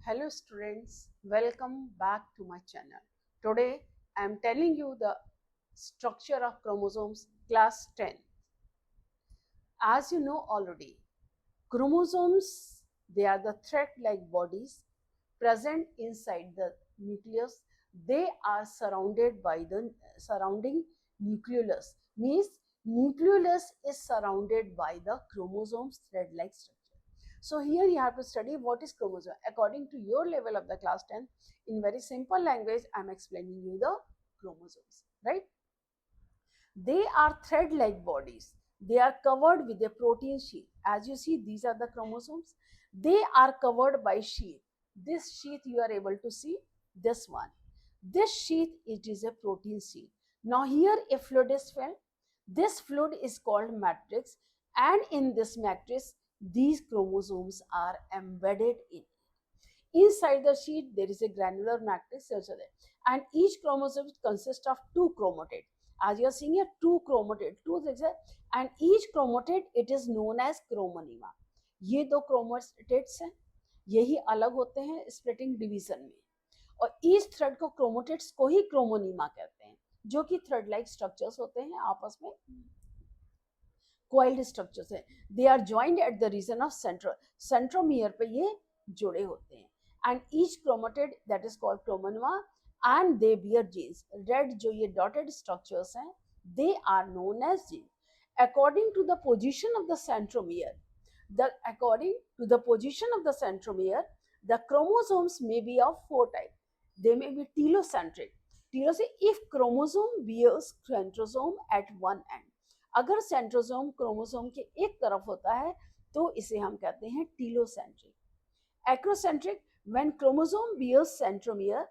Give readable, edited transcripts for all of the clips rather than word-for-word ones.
Hello students, welcome back to my channel. Today I am telling you the structure of chromosomes class 10. As you know already, chromosomes, they are the thread-like bodies present inside the nucleus. They are surrounded by the surrounding nucleolus. Means nucleolus is surrounded by the chromosomes thread-like structure. So here you have to study what is chromosome. According to your level of the class 10, in very simple language, I am explaining you the chromosomes, right? They are thread-like bodies. They are covered with a protein sheath. As you see, these are the chromosomes. They are covered by sheath. This sheath you are able to see, this one. This sheath, it is a protein sheath. Now here a fluid is filled. This fluid is called matrix, and in this matrix, these chromosomes are embedded in. Inside the sheet, there is a granular matrix also there, and each chromosome consists of two chromatids. As you are seeing here, two chromatids, and each chromatid it is known as chromonema. ये दो chromatids हैं, यही अलग होते हैं splitting division में, और each thread को chromatids को ही chromonema कहते हैं, जो कि thread like structures होते हैं आपस में coiled structures हैं. They are joined at the region of centromere पे ये जुड़े होते हैं, and each chromatid that is called chromonema, and they bear genes. Red जो ये dotted structures हैं, they are known as genes. According to the position of the centromere, the chromosomes may be of four types. They may be telocentric. If chromosome bears centrosome at one end, अगर centrosome chromosome के एक तरफ होता है तो इसे हम कहते हैं telocentric. Acrocentric, when chromosome bears centromere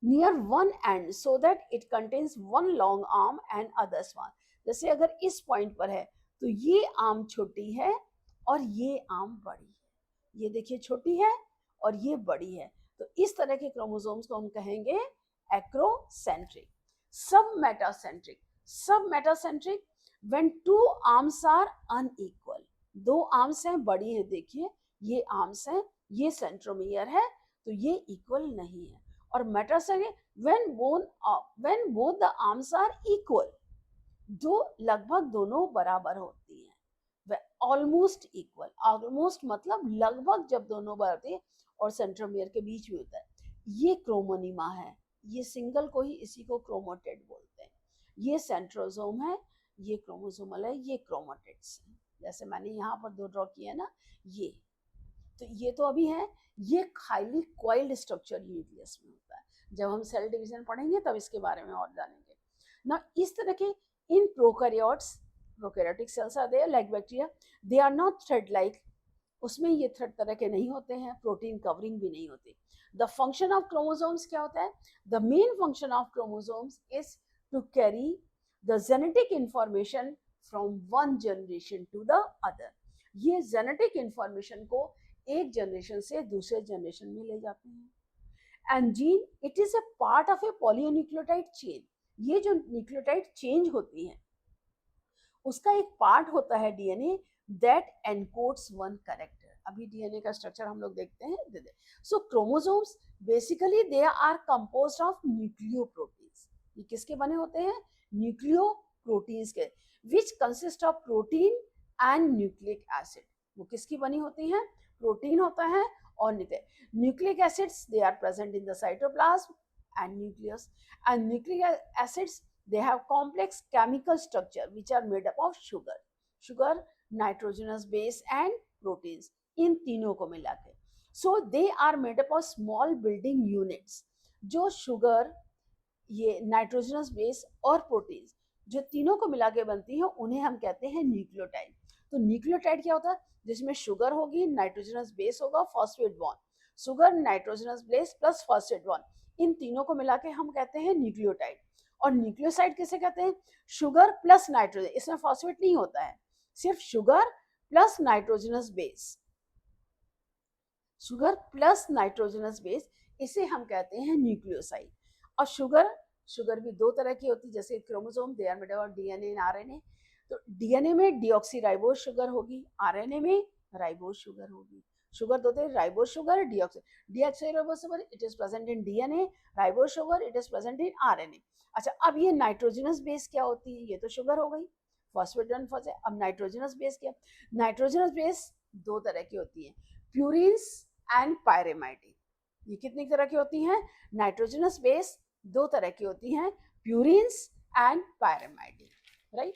near one end so that it contains one long arm and other small. जैसे अगर इस पॉइंट पर है तो ये आर्म छोटी है और ये आर्म बड़ी है. ये देखिए छोटी है और ये बड़ी है, तो इस तरह के क्रोमोसोम्स को हम कहेंगे acrocentric. Submetacentric, when two arms are unequal. दो आर्म्स हैं, बड़ी है, देखिए ये आर्म्स हैं, ये सेंट्रोमियर है, तो ये इक्वल नहीं है. और metacentric, when both the arms are equal, जो लगभग दोनों बराबर होती हैं. ऑलमोस्ट इक्वल, ऑलमोस्ट मतलब लगभग जब दोनों बराबर है और सेंट्रोमियर के बीच में होता है, ये क्रोमोनिमा है. ये सिंगल को ही इसी को क्रोमोटेड बोलते हैं. ये सेंट्रोसोम है, ये क्रोमोसोमल है, ये क्रोमोटिड्स है. जैसे मैंने यहाँ पर दो ड्रॉ किया ना, ये तो अभी है. ये हाईली कॉइल्ड स्ट्रक्चर न्यूक्लियस में होता है. जब हम सेल डिवीजन पढ़ेंगे तब इसके बारे में और जानेंगे ना. इस तरह के इन prokaryotic cells are there like bacteria, they are not thread like. उसमें ये थ्रेड तरह के नहीं होते हैं, प्रोटीन कवरिंग भी नहीं होती. द फंक्शन ऑफ क्रोमोसोम्स क्या होता है? The main function of chromosomes is to carry the genetic information from one generation to the other. ये genetic information को एक generation से दूसरे generation में ले जाते हैं. And gene, it is a part of a polynucleotide chain. ये जो nucleotide change होती है, उसका एक part होता है DNA that encodes one character. अभी DNA का structure हम लोग देखते हैं. So chromosomes basically they are composed of nucleoproteins. ये किसके बने होते हैं? न्यूक्लियोप्रोटीन्स के, which consist of protein and nucleic acid. वो किसकी बनी होती हैं? प्रोटीन होता है और nucleic acids, they are present in the cytoplasm and nucleus. And nucleic acids, they have complex chemical structure which are made up of sugar, nitrogenous base and proteins. इन तीनों को मिला के, so they are made up of small building units. जो sugar, ये nitrogenous base और proteins, जो तीनों को मिला के बनती हैं, उन्हें हम कहते हैं न्यूक्लियोटाइड. तो न्यूक्लियोटाइड क्या होता है? जिसमें शुगर होगी, नाइट्रोजनस बेस होगा, phosphate bond. Sugar, nitrogenous base plus phosphate bond, इन तीनों को मिला के हम कहते हैं न्यूक्लियोटाइड. और न्यूक्लियोसाइड किसे कहते हैं? शुगर प्लस नाइट्रोजन, इसमें फॉस्फेट नहीं होता है, सिर्फ sugar plus nitrogenous base. Sugar plus nitrogenous base, इसे हम कहते हैं न्यूक्लियोसाइड. और शुगर भी दो तरह की होती है, जैसे chromosome, they are made of DNA and RNA. तो डीएनए में डीऑक्सीराइबोज शुगर होगी, आरएनए में राइबोज शुगर होगी. शुगर होते हैं ribose sugar, deoxy sugar it is present in DNA, ribose sugar it is present in RNA. अच्छा, अब ये नाइट्रोजनस बेस क्या होती है? ये तो शुगर हो गई, फॉस्फेट एंड फॉस्फेट। अब नाइट्रोजनस बेस क्या? नाइट्रोजनस बेस दो तरह की होती है, प्यूरिन्स एंड पायरेमाइडिन। ये कितनी तरह की होती हैं? नाइट्रोजनस बेस दो तरह की होती हैं, purines and pyrimidine, right.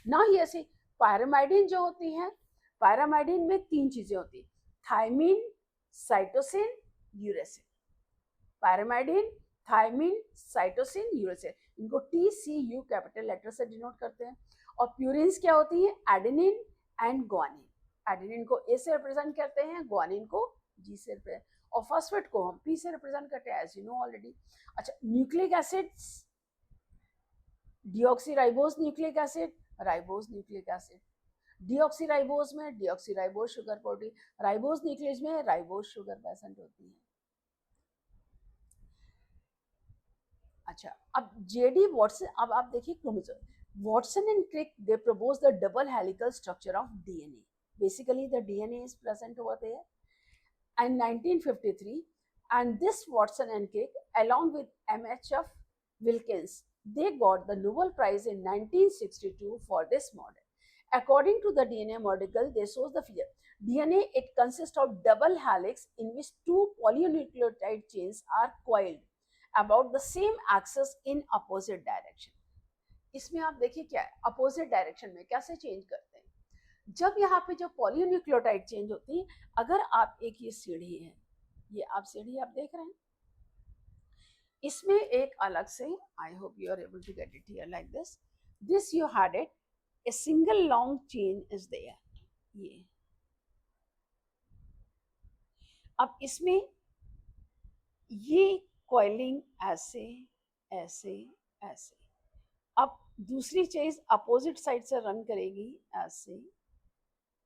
Now here see pyrimidine जो होती है, पायरेमाइडिन में तीन चीजें होती है, thymine, cytosine, uracil. Pyrimidine, thymine, cytosine, uracil, इनको TCU कैपिटल लेटर से डिनोट करते हैं। और प्यूरिन्स क्या होती है? Adenine and guanine. एडेनिन को A से रिप्रेजेंट करते हैं, ग्वानिन को G से रिप्रेजेंट, और फॉस्फेट को हम P से रिप्रेजेंट करते हैं, एज यू नो ऑलरेडी। अच्छा, nucleic acids, deoxyribose nucleic acid, ribose nucleic acid. Deoxyribose में deoxyribose sugar protein, ribose nucleus में राइबोज शुगर प्रेजेंट होती है। अच्छा, अब जेडी वाटसन, अब आप देखिए chromosome, Watson and Crick they propose the double helical structure of DNA, basically the DNA is present over there. And 1953, and this Watson and Crick along with MHF Wilkins, they got the Nobel Prize in 1962 for this model. According to the DNA model, they show the figure. DNA, it consists of double helix in which two polynucleotide chains are coiled about the same axis in opposite direction. इसमें आप देखिए क्या है, opposite direction में कैसे change करते हैं। जब यहाँ पे जो पॉलीन्यूक्लियोटाइड चेंज होती है, अगर आप एक ये सीढ़ी है, ये आप सीढ़ी आप देख रहे हैं, इसमें एक अलग से, I hope you are able to get it here like this, this you had it, a single long chain is there, ये। अब इसमें ये कॉइलिंग ऐसे ऐसे ऐसे, अब दूसरी चीज अपोजिट साइड से रन करेगी ऐसे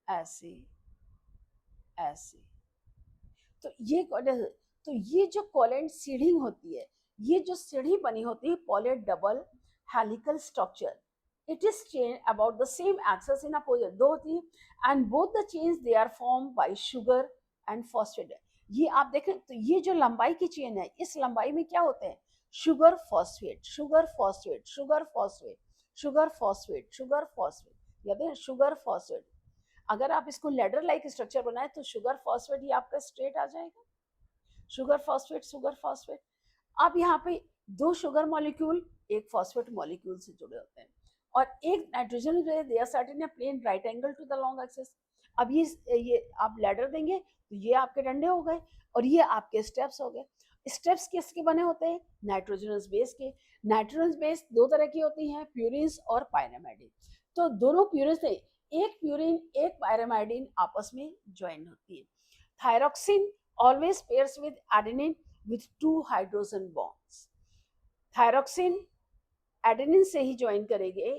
ऐसे ऐसे। तो ये जो कोलेंट सीडिंग होती है, ये जो सीढ़ी बनी होती है पॉलेट double helical structure, it is chain about the same axis in opposite, दो होती है, and both the chains they are form by sugar and phosphate. ये आप देखें तो ये जो लंबाई की चेन है, इस लंबाई में क्या होते हैं? Sugar phosphate, sugar phosphate, sugar phosphate, sugar phosphate, sugar phosphate, याद है शुगर फॉस्फेट। अगर आप इसको लेडर लाइक स्ट्रक्चर बनाए तो शुगर फॉस्फेट ये आपका स्ट्रेट आ जाएगा, शुगर फॉस्फेट, शुगर फॉस्फेट। अब यहाँ पे दो शुगर मॉलिक्यूल एक फॉस्फेट मॉलिक्यूल से जुड़े होते हैं, और एक nitrogen they are set in a plane right angle to the long axis. अब ये आप लेडर देंगे तो ये आपके डंडे हो गए और ये आपके स्टेप्स हो गए। स्टेप्स किसके बने होते हैं? नाइट्रोजनस बेस के। नाइट्रोजनस बेस दो तरह की होती हैं, प्यूरिन्स और पायरेमाइडिन। तो दोनों प्यूरिन्स से एक प्यूरिन एक पायरेमाइडिन आपस में ज्वाइन होती है। Thyroxine always pairs with adenine with two hydrogen bonds. Thyroxine adenine से ही ज्वाइन करेगी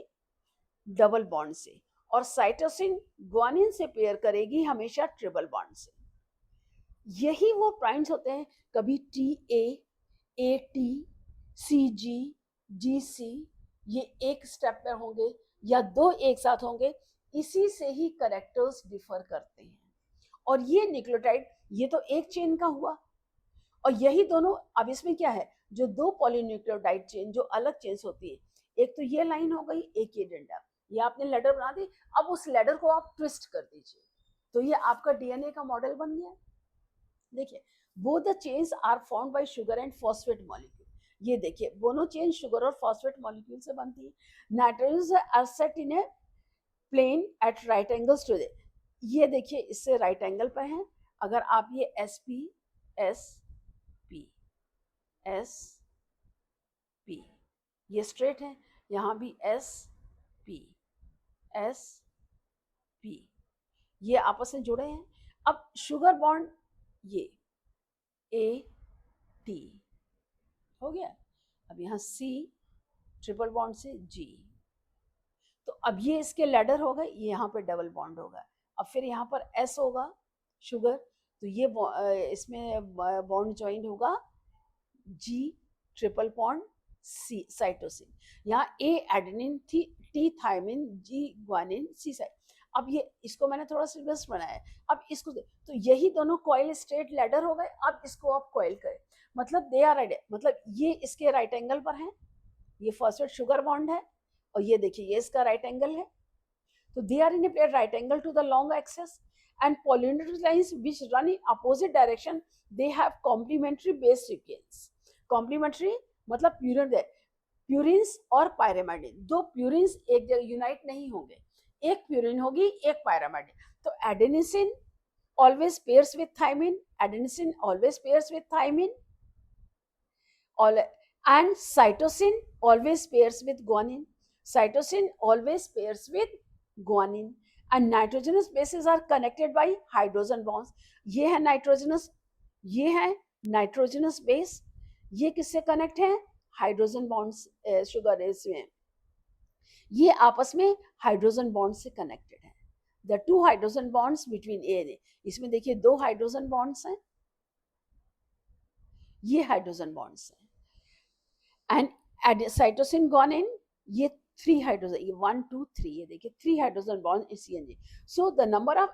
डबल बॉन्ड से, और साइटोसिन ग्वानिन से पेयर करेगी हमेशा ट्रिपल बॉन्ड से। यही वो प्राइम्स होते हैं, कभी TA, AT, CG, GC, ये एक स्टेप पर होंगे या दो एक साथ होंगे, इसी से ही कैरेक्टर्स डिफर करते हैं। और ये न्यूक्लियोटाइड, ये तो एक चेन का हुआ, और यही दोनों, अब इसमें क्या है, जो दो पॉलीन्यूक्लियोटाइड चेन जो अलग चेन्स होती है, एक तो ये लाइन हो गई, एक ये डंडा, ये आपने लेडर बना दी। अब उस लेडर को आप ट्विस्ट कर दीजिए तो ये आपका डीएनए का मॉडल बन गया। देखिए, both the chains are formed by sugar and phosphate molecule. ये देखिए दोनों चेन शुगर और फॉस्फेट मॉलिक्यूल से बनती है। Nitrogen are set in a plane at right angles to the, ये देखिए इससे राइट एंगल पर है। अगर आप ये SP SP SP ये स्ट्रेट है, यहाँ भी SP SP ये आपस में जुड़े हैं। अब शुगर बॉन्ड ये AT हो गया, अब यहाँ C ट्रिपल बॉन्ड से G, तो अब ये इसके लेडर हो गए, ये यहाँ पे डबल बॉन्ड होगा। अब फिर यहाँ पर S होगा शुगर, तो ये इसमें बॉन्ड ज्वाइन होगा G triple bond C cytosine, यहाँ A adenine, T thymine, G guanine, C साइट। अब ये इसको मैंने थोड़ा सिलेबस बनाया है, अब इसको तो यही दोनों कॉइल स्ट्रेट लैडर हो गए। अब इसको आप कॉइल करें, मतलब दे आर राइट, मतलब ये इसके राइट एंगल पर है, ये फॉस्फेट शुगर बॉन्ड है, और ये देखिए ये इसका राइट एंगल है। तो they are in a right angle to the long axis, and polynomial lines which run in opposite direction, they have complementary base sequence. Complementary मतलब प्यूरिन्स और पायरामाइडिन, दो प्यूरिन्स एक जगह यूनाइट नहीं होंगे, एक प्यूरिन होगी एक पायरामाइडिन। तो adenosine always pairs with thymine, adenosine always pairs with thymine, and cytosine always pairs with guanine, cytosine always pairs with guanine, and nitrogenous bases are connected by hydrogen bonds. ये है nitrogenous, ये है nitrogenous base, ये किससे connect है, hydrogen bonds, sugar इसमें ये आपस में हाइड्रोजन बॉन्ड से कनेक्टेड है। The two hydrogen bonds between A, इसमें देखिए दो हाइड्रोजन बॉन्ड्स हैं, ये हाइड्रोजन बॉन्ड्स हैं, एंड साइटोसिन गुआनिन ये 3 हाइड्रोजन, ये 1 2 3, ये देखिए 3 हाइड्रोजन बॉन्ड इस CNG। So the number of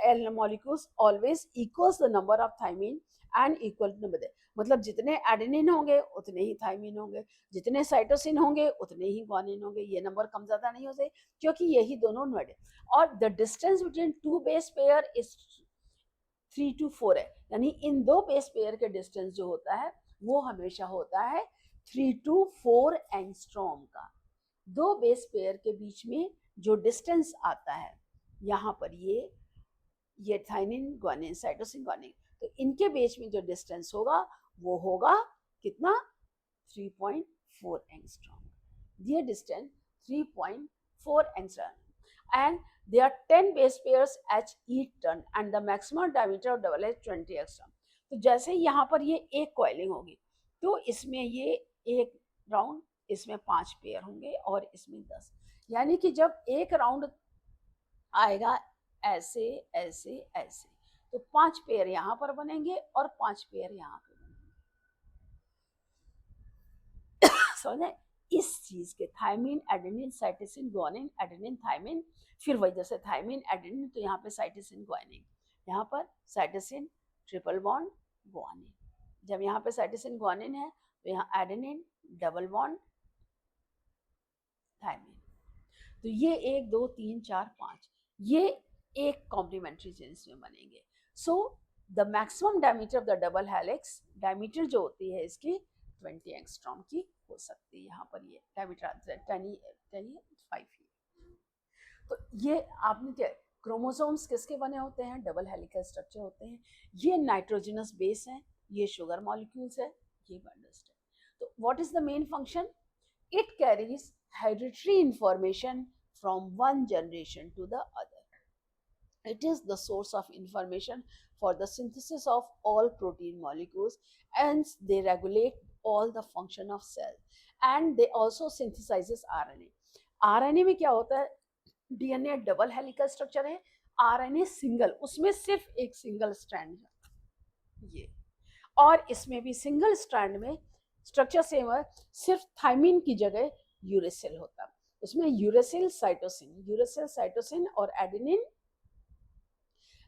L molecules always equals the number of thymine and equal number, मतलब जितने एडेनिन होंगे उतने ही थाइमिन होंगे, जितने साइटोसिन होंगे उतने ही गुआनिन होंगे, ये नंबर कम ज्यादा नहीं हो जाए क्योंकि यही दोनों नोड है। और the distance between two base pair is 3 to 4 है, यानी इन दो बेस पेयर के डिस्टेंस जो होता है वो हमेशा होता है 3 to 4 एंगस्ट्रॉम का। दो बेस पेयर के बीच में जो डिस्टेंस आता है, यहाँ पर ये थाइमिन गुआनिन साइटोसिन गुआनिन, तो इनके बीच में जो डिस्टेंस होगा वो होगा कितना, 3.4 एंगस्ट्रॉम। ये distance 3.4 angstrom, and there are 10 base pairs at each turn and the maximum diameter of double is 20 angstrom. तो जैसे यहाँ पर ये एक कॉइलिंग होगी तो इसमें ये एक राउंड, इसमें 5 पेयर होंगे और इसमें 10, यानी कि जब एक राउंड आएगा ऐसे ऐसे ऐसे तो 5 पेयर यहाँ पर बनेंगे और 5 पेयर यहाँ पर बनेंगे। समझे इस चीज के, thymine adenine cytosine guanine adenine thymine, फिर वही जैसे थाइमिन एडेनिन तो यहाँ पे साइटोसिन गुआनिन, यहाँ पर साइटोसिन ट्रिपल बॉन्ड गुआनिन, जब यहाँ पे साइटोसिन गुआनिन है तो यहाँ एडेनिन डबल बॉन्ड थाइमिन। तो ये 1 2 3 4 5 ये एक कॉम्प्लीमेंट्री चेन्स में बनेंगे। So the maximum diameter of the double helix, diameter जो होती है इसकी 20 एंगस्ट्रॉम की हो सकती है, यहाँ पर ये डायमीटर 5 है। तो ये आपने क्या, क्रोमोसोम्स किसके बने होते हैं, डबल हेलिकल स्ट्रक्चर होते हैं, ये नाइट्रोजनस बेस है, ये शुगर मॉलिक्यूल्स है, ये अंडरस्टैंड। तो what is the main function, it carries hereditary information from one generation to the other. It is the source of information for the synthesis of all protein molecules, and they regulate all the function of cell, and they also synthesizes RNA. RNA में क्या होता है, DNA double helical structure है, RNA single, उसमें सिर्फ एक single strand है ये, और इसमें भी सिंगल स्ट्रैंड में स्ट्रक्चर सेम है, सिर्फ थाइमिन की जगह यूरेसिल होता है, उसमें यूरेसिल साइटोसिन और एडेनिन,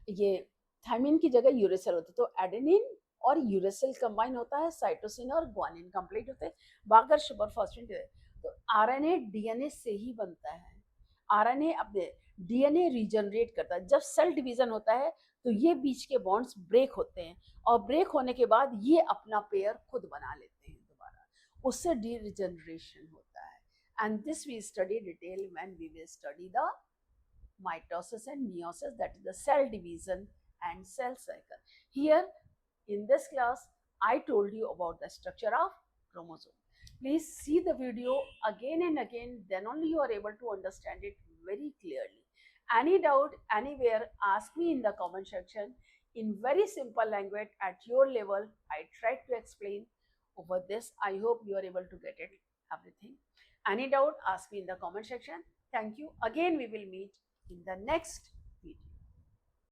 ये थाइमिन की जगह यूरेसिल होता है, तो एडेनिन और यूरेसिल कंबाइन होता है, साइटोसिन और गुआनिन कंप्लीट होते हैं, बाकर सुपर फॉस्फेट। तो आरएनए डीएनए से ही बनता है, आरएनए अपने डीएनए रीजनरेट करता है, जब सेल डिवीजन होता है तो ये बीच के बॉन्ड्स ब्रेक होते हैं, और ब्रेक होने के बाद ये अपना पेयर खुद बना लेते हैं दोबारा, उससे डी रिजनरेशन होता है। And this we study detail when we will study the mitosis and meiosis, that is the cell division and cell cycle. Here in this class I told you about the structure of chromosome. Please see the video again and again, then only you are able to understand it very clearly. Any doubt anywhere, ask me in the comment section in very simple language at your level. I tried to explain over this. I hope you are able to get it everything. Any doubt, ask me in the comment section. Thank you. Again we will meet in the next